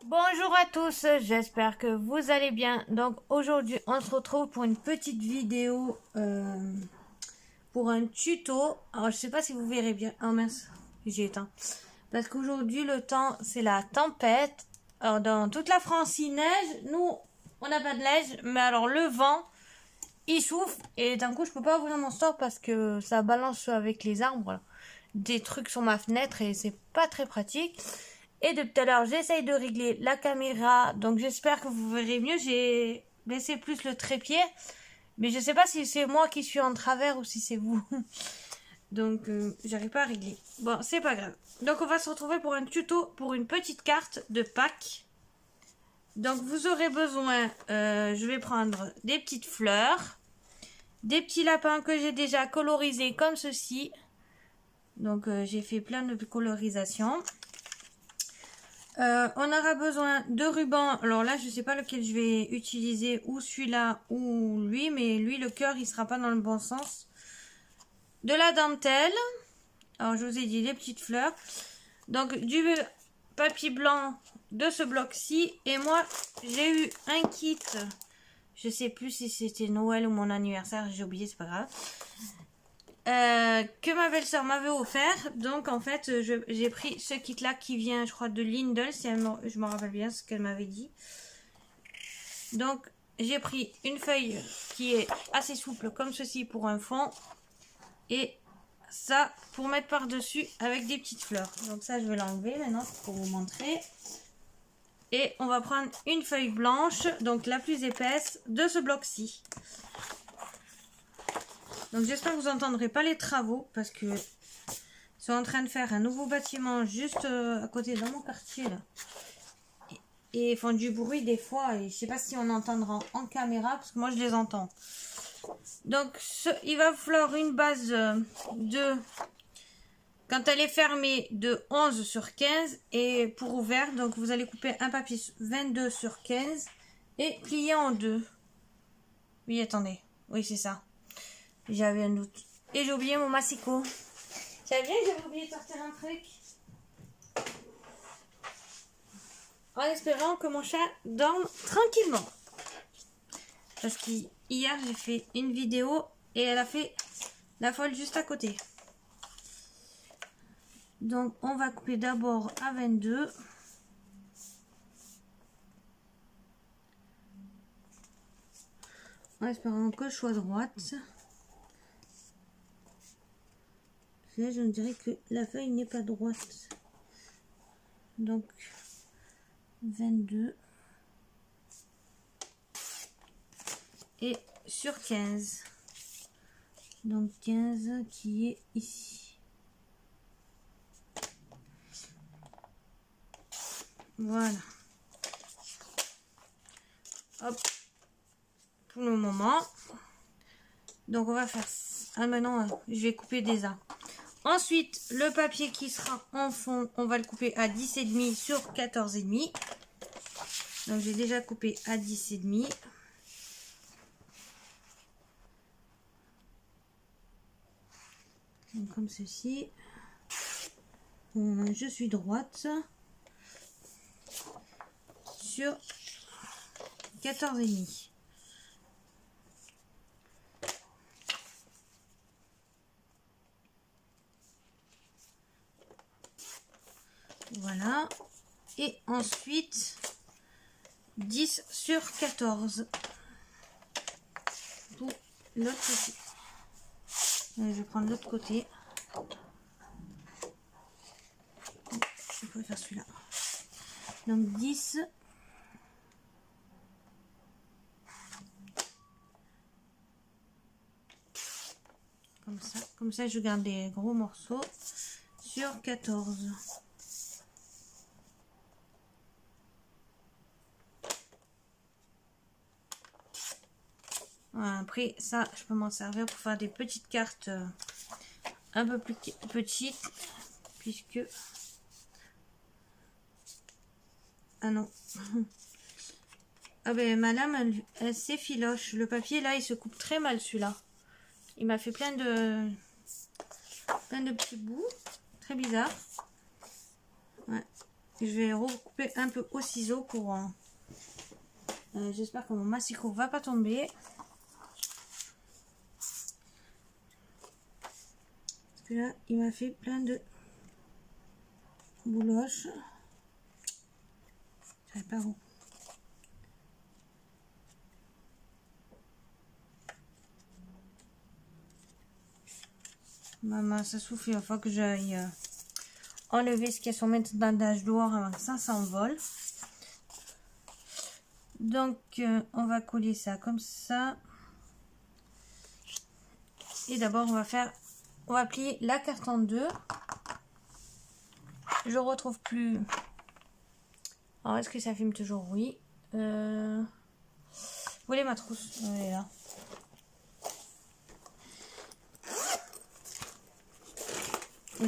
Bonjour à tous, j'espère que vous allez bien. Donc aujourd'hui on se retrouve pour une petite vidéo pour un tuto. Alors je sais pas si vous verrez bien. Oh mince, j'ai éteint. Parce qu'aujourd'hui le temps c'est la tempête. Alors dans toute la France il neige. Nous on n'a pas de neige, mais alors le vent il souffle et d'un coup je peux pas ouvrir mon store parce que ça balance avec les arbres là, des trucs sur ma fenêtre et c'est pas très pratique. Et de tout à l'heure, j'essaye de régler la caméra. Donc j'espère que vous verrez mieux. J'ai baissé plus le trépied. Mais je sais pas si c'est moi qui suis en travers ou si c'est vous. Donc j'arrive pas à régler. Bon, c'est pas grave. Donc on va se retrouver pour un tuto pour une petite carte de Pâques. Donc vous aurez besoin, je vais prendre des petites fleurs. Des petits lapins que j'ai déjà colorisés comme ceci. Donc j'ai fait plein de colorisations. On aura besoin de rubans. Alors là, je sais pas lequel je vais utiliser, ou celui-là ou lui, mais lui, le cœur, il sera pas dans le bon sens. De la dentelle. Alors, je vous ai dit les petites fleurs. Donc, du papier blanc de ce bloc-ci. Et moi, j'ai eu un kit. Je sais plus si c'était Noël ou mon anniversaire. J'ai oublié, c'est pas grave. Que ma belle-sœur m'avait offert. Donc en fait j'ai pris ce kit là qui vient je crois de Lidl, si je me rappelle bien ce qu'elle m'avait dit. Donc j'ai pris une feuille qui est assez souple comme ceci pour un fond et ça pour mettre par dessus avec des petites fleurs. Donc ça je vais l'enlever maintenant pour vous montrer. Et on va prendre une feuille blanche, donc la plus épaisse de ce bloc-ci. Donc j'espère que vous n'entendrez pas les travaux parce que ils sont en train de faire un nouveau bâtiment juste à côté dans mon quartier là. Et ils font du bruit des fois et je sais pas si on entendra en caméra parce que moi je les entends. Donc il va falloir une base de, quand elle est fermée, de 11 sur 15 et pour ouvert, donc vous allez couper un papier 22 sur 15 et plier en deux. Oui, attendez. Oui, c'est ça. J'avais un doute. Et j'ai oublié mon massicot. J'avais oublié de sortir un truc. En espérant que mon chat dorme tranquillement. Parce qu'hier j'ai fait une vidéo et elle a fait la folle juste à côté. Donc on va couper d'abord à 22. En espérant que je sois droite. Là, je me dirais que la feuille n'est pas droite. Donc, 22. Et sur 15. Donc, 15 qui est ici. Voilà. Hop. Pour le moment. Donc, on va faire... Ah, maintenant, je vais couper des arbres. Ensuite, le papier qui sera en fond, on va le couper à 10,5 sur 14,5. Donc, j'ai déjà coupé à 10,5. Donc, comme ceci. Je suis droite. Sur 14,5. Voilà. Et ensuite, 10 sur 14. Pour l'autre côté. Je vais prendre l'autre côté. Je pourrais faire celui-là. Donc 10. Comme ça je garde des gros morceaux sur 14. Voilà, après ça je peux m'en servir pour faire des petites cartes un peu plus petites puisque ah non ah ben ma lame elle s'effiloche. Le papier là il se coupe très mal celui-là. Il m'a fait plein de petits bouts très bizarre. Ouais. Je vais recouper un peu au ciseau pour... j'espère que mon massicot va pas tomber. Parce que là, il m'a fait plein de bouloches. Je savais pas où. Maman, ça souffle, il faut que j'aille enlever ce qu'il y a sur mes bandages dehors avant que ça s'envole. Donc, on va coller ça comme ça. Et d'abord, on va plier la carte en deux. Je retrouve plus. Alors, est-ce que ça filme toujours? Oui. Vous voulez ma trousse? Elle est là.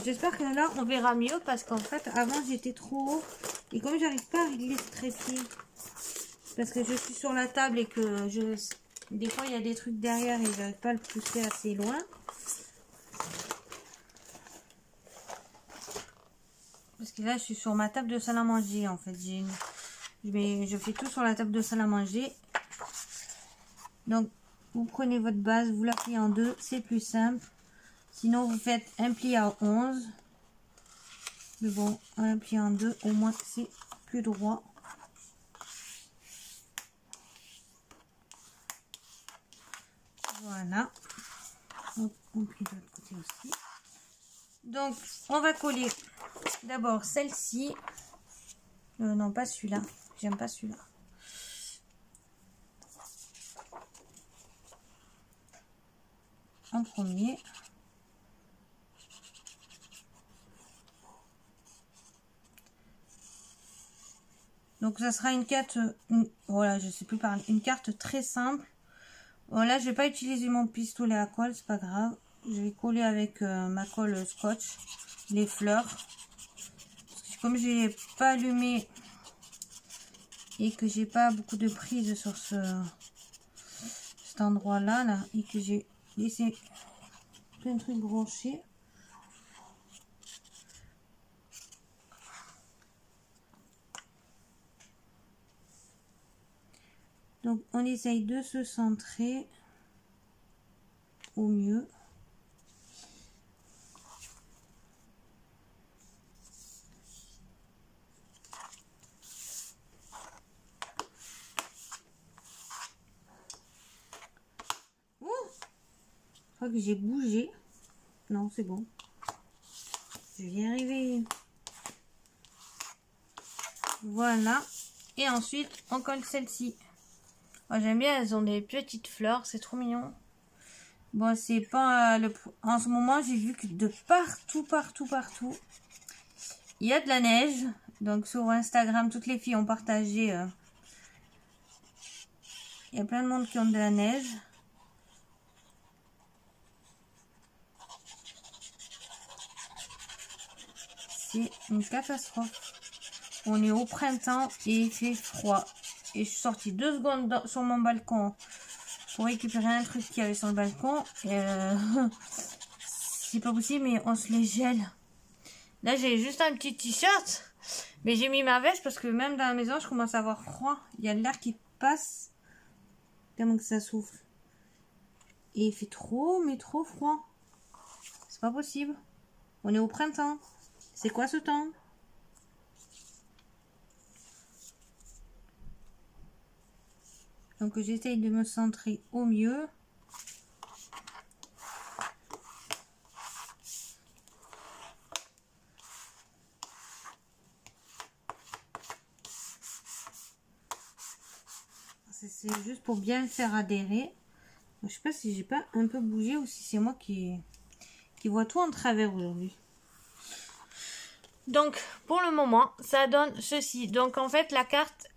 J'espère que là, on verra mieux parce qu'en fait, avant, j'étais trop haut. Et comme j'arrive pas à régler ce trépied, parce que je suis sur la table et que des fois, il y a des trucs derrière et j'arrive pas à le pousser assez loin. Parce que là, je suis sur ma table de salle à manger, en fait. Je fais tout sur la table de salle à manger. Donc, vous prenez votre base, vous la pliez en deux, c'est plus simple. Sinon, vous faites un pli à 11. Mais bon, un pli en deux, au moins, c'est plus droit. Voilà. Donc, on plie de l'autre côté aussi. Donc, on va coller d'abord celle-ci. Non, pas celui-là. J'aime pas celui-là. En premier. Donc, ça sera une carte... voilà, je sais plus parler. Une carte très simple. Voilà, je vais pas utiliser mon pistolet à colle, c'est pas grave. Je vais coller avec ma colle scotch les fleurs. Parce que comme j'ai pas allumé et que j'ai pas beaucoup de prise sur cet endroit là, et que j'ai laissé plein de trucs branchés. Donc on essaye de se centrer au mieux. Je crois que j'ai bougé. Non, c'est bon. Je vais y arriver. Voilà. Et ensuite, on colle celle-ci. Moi, j'aime bien, elles ont des petites fleurs. C'est trop mignon. Bon, c'est pas en ce moment, j'ai vu que de partout, il y a de la neige. Donc, sur Instagram, toutes les filles ont partagé. Il y a plein de monde qui ont de la neige. C'est une catastrophe. On est au printemps et il fait froid. Et je suis sortie 2 secondes sur mon balcon pour récupérer un truc qu'il y avait sur le balcon. C'est pas possible, mais on se les gèle. Là, j'ai juste un petit t-shirt. Mais j'ai mis ma veste parce que même dans la maison, je commence à avoir froid. Il y a l'air qui passe tellement que ça souffle. Et il fait trop, mais trop froid. C'est pas possible. On est au printemps. C'est quoi ce temps? Donc j'essaye de me centrer au mieux. C'est juste pour bien le faire adhérer. Je sais pas si j'ai pas un peu bougé ou si c'est moi qui vois tout en travers aujourd'hui. Donc pour le moment ça donne ceci. Donc en fait la carte,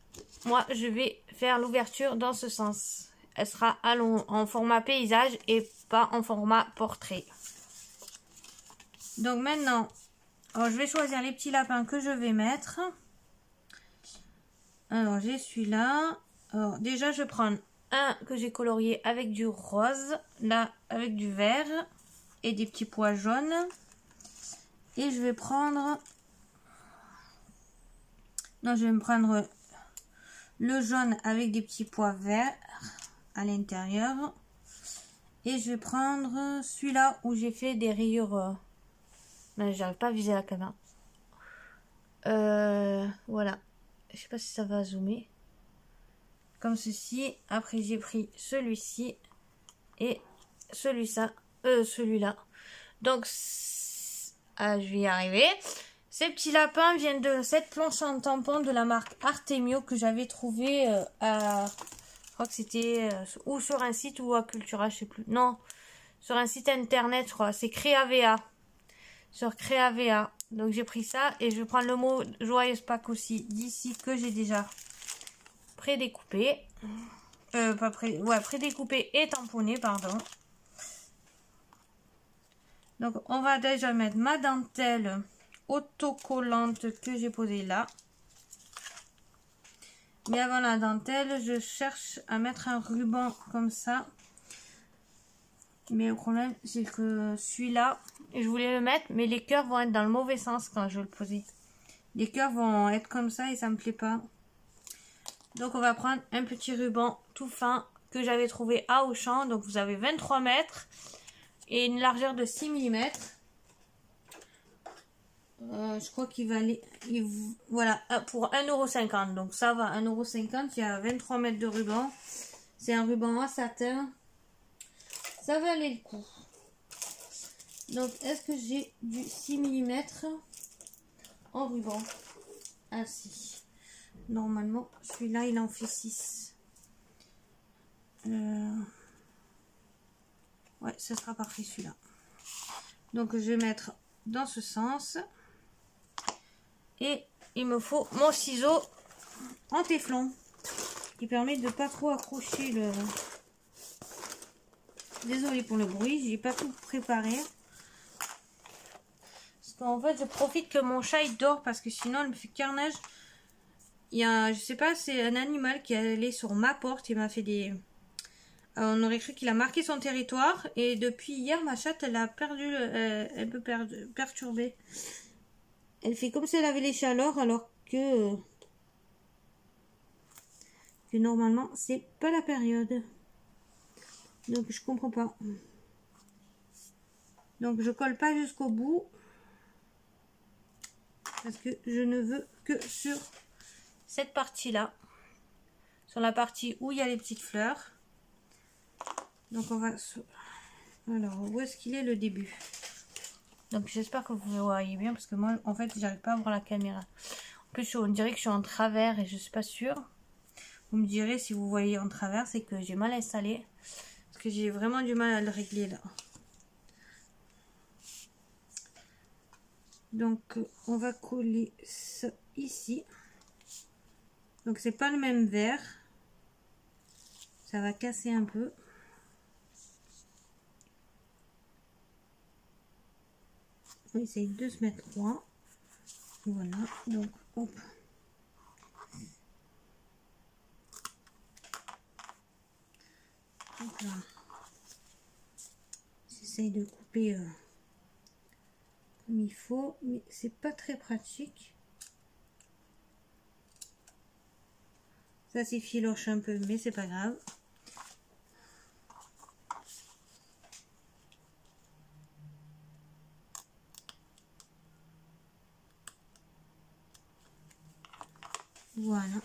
moi je vais faire l'ouverture dans ce sens. Elle sera en format paysage et pas en format portrait. Donc maintenant, alors je vais choisir les petits lapins que je vais mettre. Alors j'ai celui-là. Alors déjà je prends un que j'ai colorié avec du rose, là avec du vert et des petits pois jaunes. Et je vais prendre Donc je vais me prendre le jaune avec des petits pois verts à l'intérieur. Et je vais prendre celui-là où j'ai fait des rayures. Non, j'arrive pas à viser la caméra. Voilà. Je sais pas si ça va zoomer. Comme ceci. Après j'ai pris celui-ci et celui-là. Donc je vais y arriver. Ces petits lapins viennent de cette planche en tampon de la marque Artemio que j'avais trouvé à... Je crois que c'était ou sur un site ou à Cultura, je sais plus. Non, sur un site internet, je crois. C'est Créavea. Sur Créavea. Donc j'ai pris ça et je vais prendre le mot Joyeuse Pâques aussi d'ici que j'ai déjà prédécoupé. Prédécoupé et tamponné, pardon. Donc on va déjà mettre ma dentelle autocollante que j'ai posée là. Mais avant la dentelle, je cherche à mettre un ruban comme ça. Mais le problème, c'est que celui-là, je voulais le mettre, mais les cœurs vont être dans le mauvais sens quand je vais le poser. Les cœurs vont être comme ça et ça me plaît pas. Donc on va prendre un petit ruban tout fin que j'avais trouvé à Auchan. Donc vous avez 23 mètres et une largeur de 6 mm. Je crois qu'il va aller... Voilà, pour 1,50 €. Donc ça va, 1,50 €. Il y a 23 mètres de ruban. C'est un ruban en satin. Ça va aller le coup. Donc est-ce que j'ai du 6 mm en ruban? Ah si. Normalement, celui-là, il en fait 6. Ouais, ce sera parfait celui-là. Donc je vais mettre dans ce sens. Et il me faut mon ciseau en téflon qui permet de pas trop accrocher le... Désolée pour le bruit, j'ai pas tout préparé. Parce qu'en fait, je profite que mon chat il dort parce que sinon il me fait carnage. Il y a, je sais pas, c'est un animal qui est allé sur ma porte. Il m'a fait des... on aurait cru qu'il a marqué son territoire. Et depuis hier, ma chatte, elle a perdu, un peu perturbée. Elle fait comme si elle avait les chaleurs alors que normalement c'est pas la période. Donc je comprends pas. Donc je colle pas jusqu'au bout parce que je ne veux que sur cette partie là, sur la partie où il y a les petites fleurs. Donc on va... Alors où est-ce qu'il est le début? Donc j'espère que vous voyez bien parce que moi en fait j'arrive pas à voir la caméra. En plus on dirait que je suis en travers et je suis pas sûre. Vous me direz si vous voyez en travers, c'est que j'ai mal installé. Parce que j'ai vraiment du mal à le régler là. Donc on va coller ça ici. Donc c'est pas le même vert. Ça va casser un peu. On va essayer de se mettre droit. Voilà, donc hop. Hop là. J'essaye de couper comme il faut, mais c'est pas très pratique. Ça s'effiloche un peu, mais c'est pas grave. Voilà.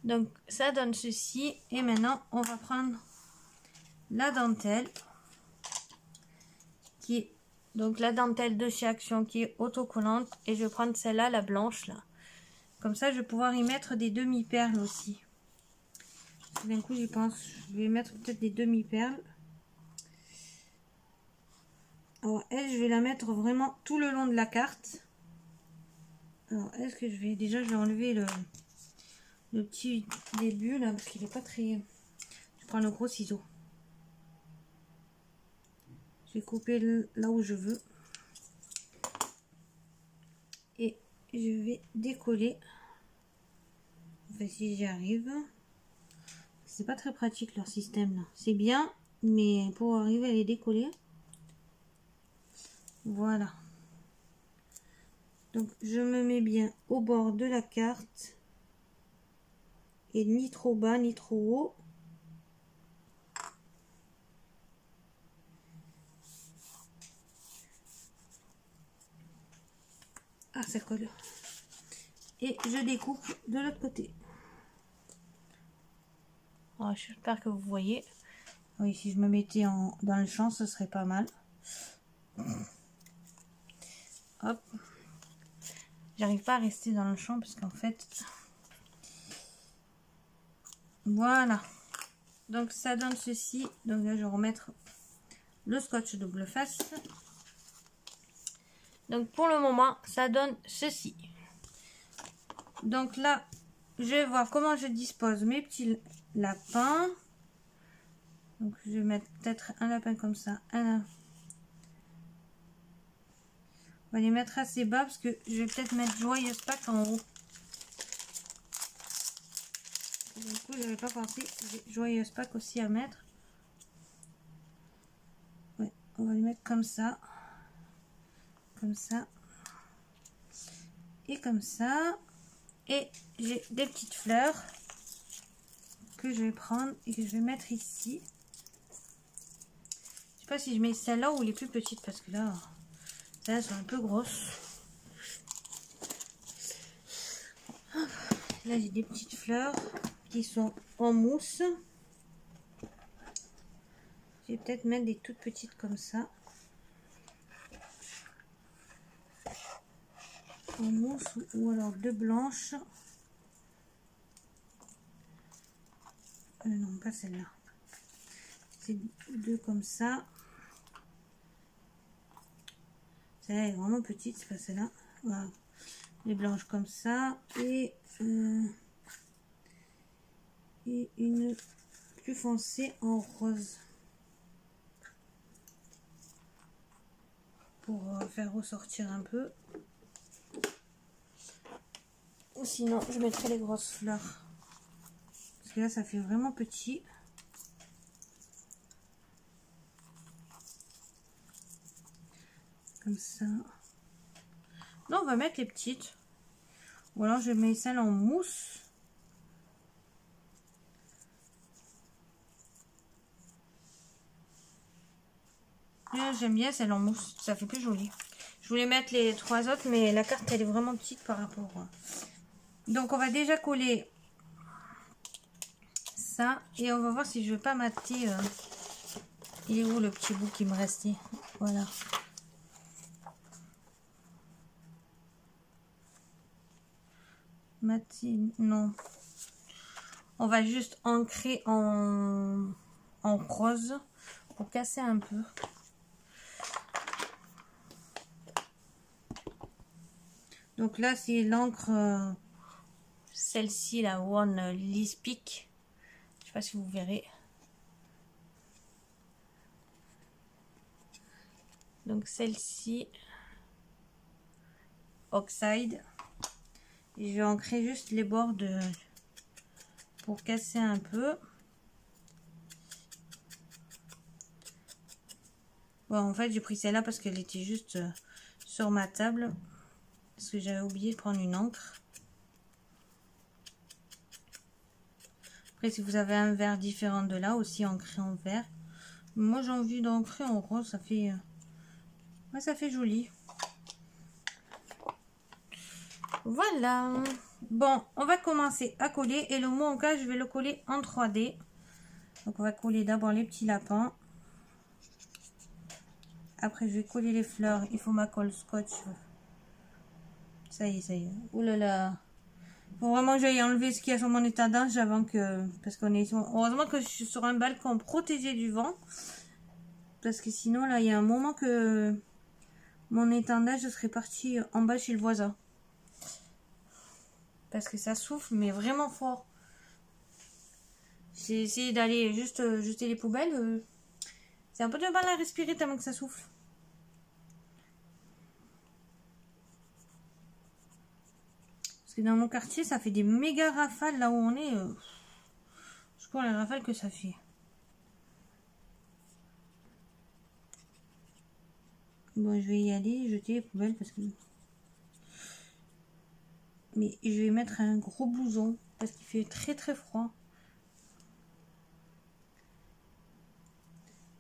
Donc ça donne ceci. Et maintenant on va prendre la dentelle qui est donc la dentelle de chez Action qui est autocollante. Et je vais prendre celle-là, la blanche là. Comme ça je vais pouvoir y mettre des demi-perles aussi. D'un coup j'y pense. Je vais mettre peut-être des demi-perles. Alors elle, je vais la mettre vraiment tout le long de la carte. Alors est-ce que je vais enlever le petit début là parce qu'il est pas très... Je prends le gros ciseau. Je vais couper là où je veux. Et je vais décoller. Enfin si j'y arrive. C'est pas très pratique leur système là. C'est bien, mais pour arriver à les décoller. Voilà. Donc je me mets bien au bord de la carte. Et ni trop bas ni trop haut. Ah, ça colle. Et je découpe de l'autre côté. Oh, j'espère que vous voyez. Oui, si je me mettais dans le champ, ce serait pas mal. Hop. J'arrive pas à rester dans le champ parce qu'en fait... Voilà. Donc ça donne ceci. Donc là, je vais remettre le scotch double face. Donc pour le moment, ça donne ceci. Donc là, je vais voir comment je dispose mes petits lapins. Donc je vais mettre peut-être un lapin comme ça. On va les mettre assez bas parce que je vais peut-être mettre Joyeuse Pâques en haut. Du coup, je n'avais pas pensé. J'ai Joyeuse Pâques aussi à mettre. Ouais, on va les mettre comme ça. Comme ça. Et comme ça. Et j'ai des petites fleurs que je vais prendre et que je vais mettre ici. Je sais pas si je mets celle-là ou les plus petites parce que là, celles-là sont un peu grosses. Là, j'ai des petites fleurs qui sont en mousse. Je vais peut-être mettre des toutes petites comme ça. En mousse ou alors deux blanches. Non, pas celle-là. C'est deux comme ça. Celle-là est vraiment petite, c'est pas celle-là. Voilà. Les blanches comme ça. Et une plus foncée en rose. Pour faire ressortir un peu. Ou sinon, je mettrai les grosses fleurs. Parce que là, ça fait vraiment petit. Comme ça. Non, on va mettre les petites. Ou alors, je mets celle en mousse. J'aime bien celle en mousse. Ça fait plus joli. Je voulais mettre les trois autres, mais la carte, elle est vraiment petite par rapport. Donc, on va déjà coller ça. Et on va voir si je ne vais pas mater. Il est où le petit bout qui me restait? Voilà. Mater, non. On va juste ancrer en rose pour casser un peu. Donc là, c'est l'encre, celle-ci, la One Lispic. Je sais pas si vous verrez. Donc celle-ci, Oxide. Et je vais ancrer juste les bords pour casser un peu. Bon, en fait, j'ai pris celle-là parce qu'elle était juste sur ma table. Parce que j'avais oublié de prendre une encre. Après, si vous avez un vert différent de là, aussi ancré en vert. Moi, j'ai envie d'ancrer en rose. Ça fait, ouais, ça fait joli. Voilà. Bon, on va commencer à coller. Et le mot en cas, je vais le coller en 3D. Donc, on va coller d'abord les petits lapins. Après, je vais coller les fleurs. Il faut ma colle scotch. Ça y est, ça y est. Ouh là là. Faut vraiment que j'aille enlever ce qu'il y a sur mon étendage avant que... Parce qu'on est... Heureusement que je suis sur un balcon protégé du vent. Parce que sinon, là, il y a un moment que mon étendage serait parti en bas chez le voisin. Parce que ça souffle, mais vraiment fort. J'ai essayé d'aller juste jeter les poubelles. C'est un peu de mal à respirer tellement que ça souffle. Parce que dans mon quartier, ça fait des méga rafales là où on est. Je crois les rafales que ça fait. Bon, je vais y aller jeter les poubelles parce que Mais je vais mettre un gros blouson parce qu'il fait très très froid.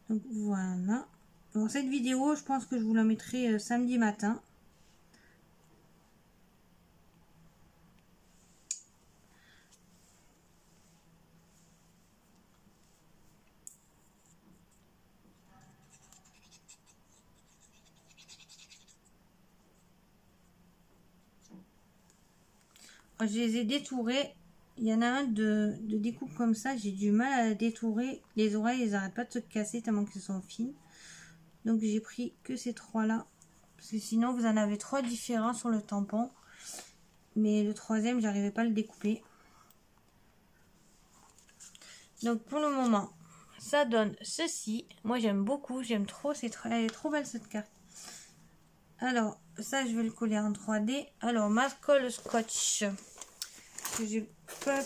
Donc voilà. Bon, cette vidéo, je pense que je vous la mettrai samedi matin. Je les ai détourés. Il y en a un de découpe comme ça. J'ai du mal à détourer. Les oreilles, elles n'arrêtent pas de se casser tellement qu'elles sont fines. Donc j'ai pris que ces trois là. Parce que sinon vous en avez trois différents sur le tampon. Mais le troisième, j'arrivais pas à le découper. Donc pour le moment, ça donne ceci. Moi j'aime beaucoup. J'aime trop. Elle est trop belle cette carte. Alors ça, je vais le coller en 3D. Alors ma colle scotch. Que j'ai pas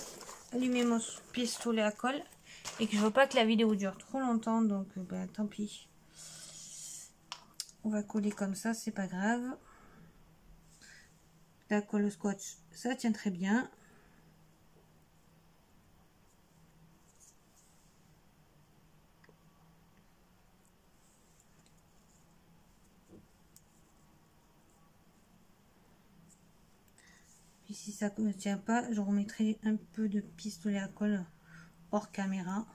allumé mon pistolet à colle et que je veux pas que la vidéo dure trop longtemps, donc ben, tant pis, on va coller comme ça, c'est pas grave. La colle scotch, ça tient très bien. Puis si ça ne tient pas, je remettrai un peu de pistolet à colle hors caméra.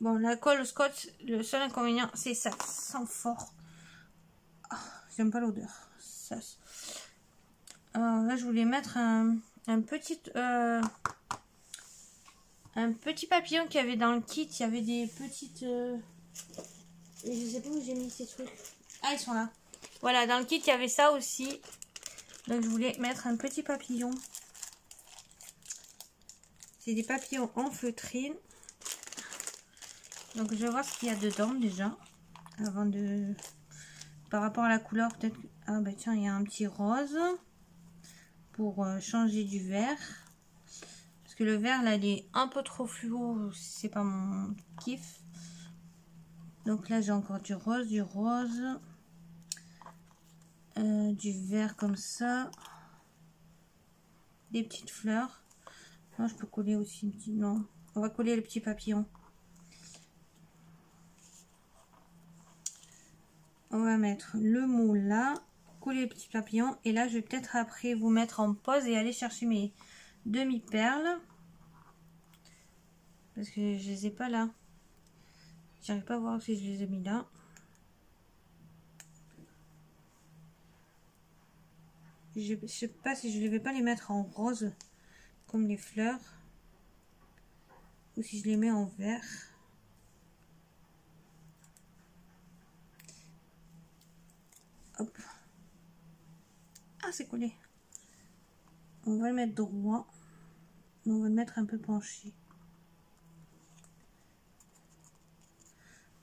Bon, la colle scotch, le seul inconvénient, c'est ça sent fort. Oh, j'aime pas l'odeur. Alors là, je voulais mettre un petit papillon qu'il y avait dans le kit. Il y avait des petites... je sais pas où j'ai mis ces trucs. Ah, ils sont là. Voilà, dans le kit, il y avait ça aussi. Donc, je voulais mettre un petit papillon. C'est des papillons en feutrine. Donc, je vais voir ce qu'il y a dedans déjà. Avant de... Par rapport à la couleur, peut-être... Ah, bah tiens, il y a un petit rose. Pour changer du vert. Parce que le vert, là, il est un peu trop fluo. C'est pas mon kiff. Donc là, j'ai encore du rose, du vert comme ça. Des petites fleurs. Non, je peux coller aussi une petite... Non, on va coller le petit papillon. On va mettre le moule là. Coller le petit papillon. Et là, je vais peut-être après vous mettre en pause et aller chercher mes demi-perles. Parce que je les ai pas là. J'arrive pas à voir si je les ai mis là. Je sais pas si je ne vais pas les mettre en rose comme les fleurs. Ou si je les mets en vert. Hop. Ah, c'est collé. On va le mettre droit. On va le mettre un peu penché.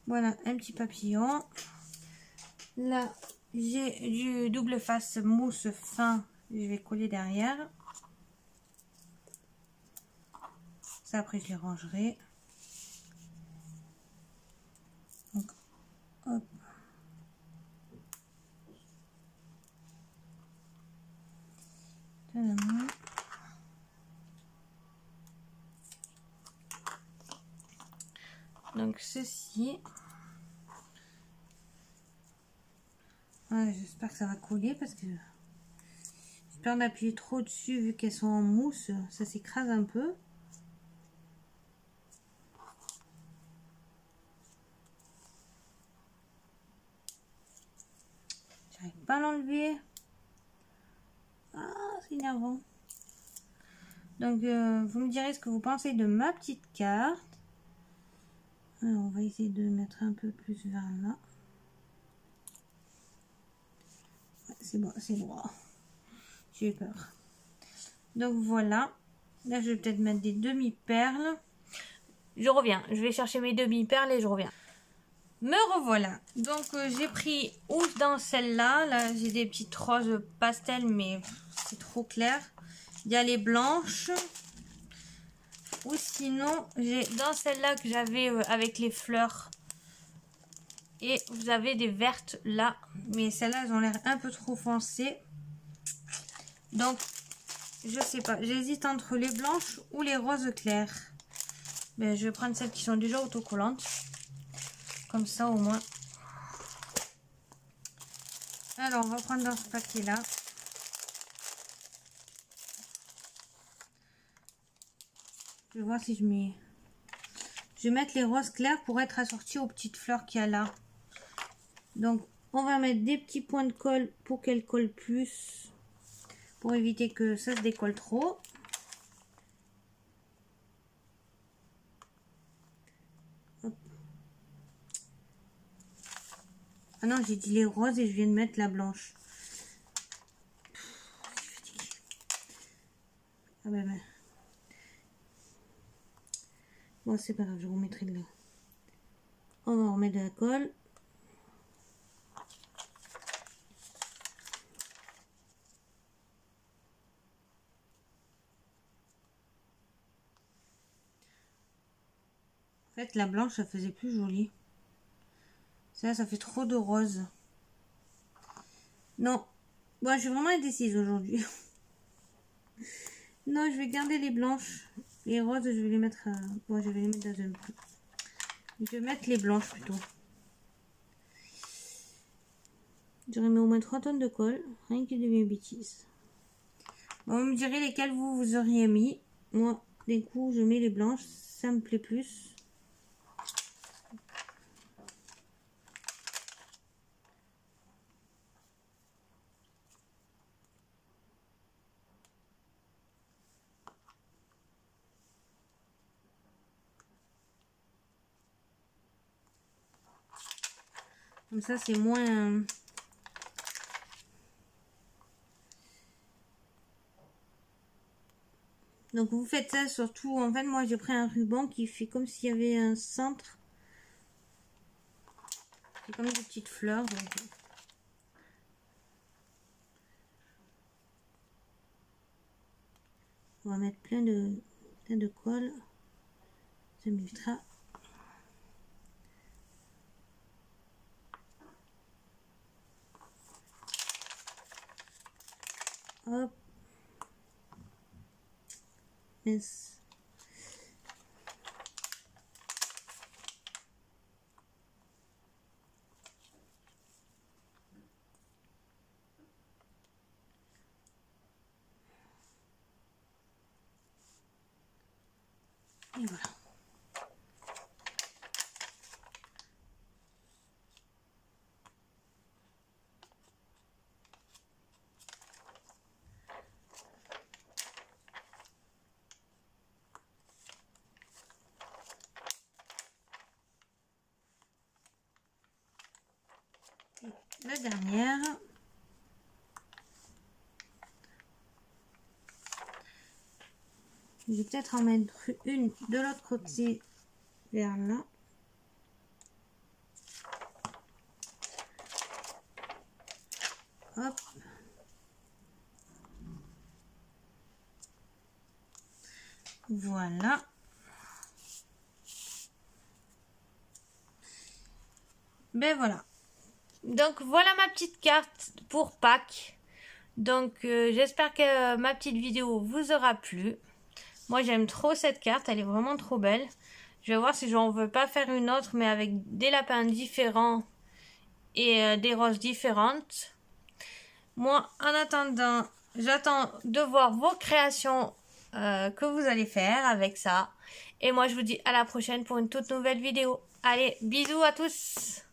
Voilà, un petit papillon. Là, j'ai du double face mousse fin. Je vais coller derrière. Ça, après, je les rangerai. Donc, hop. Donc, ceci. Ouais, j'espère que ça va coller parce que j'ai peur d'appuyer trop dessus vu qu'elles sont en mousse. Ça s'écrase un peu. J'arrive pas à l'enlever. Ah, c'est énervant. Donc, vous me direz ce que vous pensez de ma petite carte. Alors, on va essayer de mettre un peu plus vers là. Ouais, c'est bon, c'est droit. J'ai eu peur. Donc, voilà. Là, je vais peut-être mettre des demi-perles. Je reviens. Je vais chercher mes demi-perles et je reviens. Me revoilà. Donc, j'ai pris ou dans celle-là. Là, j'ai des petites roses pastel, mais c'est trop clair. Il y a les blanches. Ou sinon, j'ai dans celle-là que j'avais avec les fleurs. Et vous avez des vertes là. Mais celles-là, elles ont l'air un peu trop foncées. Donc, je sais pas. J'hésite entre les blanches ou les roses clairs. Mais je vais prendre celles qui sont déjà autocollantes. Comme ça, au moins. Alors, on va prendre dans ce paquet-là. Je vais voir si je mets... Je vais mettre les roses clairs pour être assorties aux petites fleurs qu'il y a là. Donc, on va mettre des petits points de colle pour qu'elles collent plus. Pour éviter que ça se décolle trop. Hop. Ah non, j'ai dit les roses et je viens de mettre la blanche. Ah ben. Bon, c'est pas grave, je remettrai de là. On va remettre de la colle. En fait, la blanche, ça faisait plus joli. Ça fait trop de rose. Non. Bon, je suis vraiment indécise aujourd'hui. Non, je vais garder les blanches. Les roses, je vais les mettre à... Bon, je vais les mettre dans un... Je vais mettre les blanches plutôt. J'aurais mis au moins 3 tonnes de colle. Rien qui devient bêtise. Bon, vous me direz lesquelles vous auriez mis. Moi, des coups, je mets les blanches. Ça me plaît plus. Comme ça, c'est moins... Donc, vous faites ça surtout... En fait, moi, j'ai pris un ruban qui fait comme s'il y avait un centre. C'est comme des petites fleurs. Donc... On va mettre plein de colle. Ça m'évitera. Hop. Mince. Et voilà. La dernière. Je vais peut-être en mettre une de l'autre côté vers là. Hop. Voilà. Ben voilà. Donc voilà ma petite carte pour Pâques. Donc j'espère que ma petite vidéo vous aura plu. Moi j'aime trop cette carte, elle est vraiment trop belle. Je vais voir si j'en veux pas faire une autre mais avec des lapins différents et des roses différentes. Moi en attendant, j'attends de voir vos créations que vous allez faire avec ça. Et moi je vous dis à la prochaine pour une toute nouvelle vidéo. Allez, bisous à tous!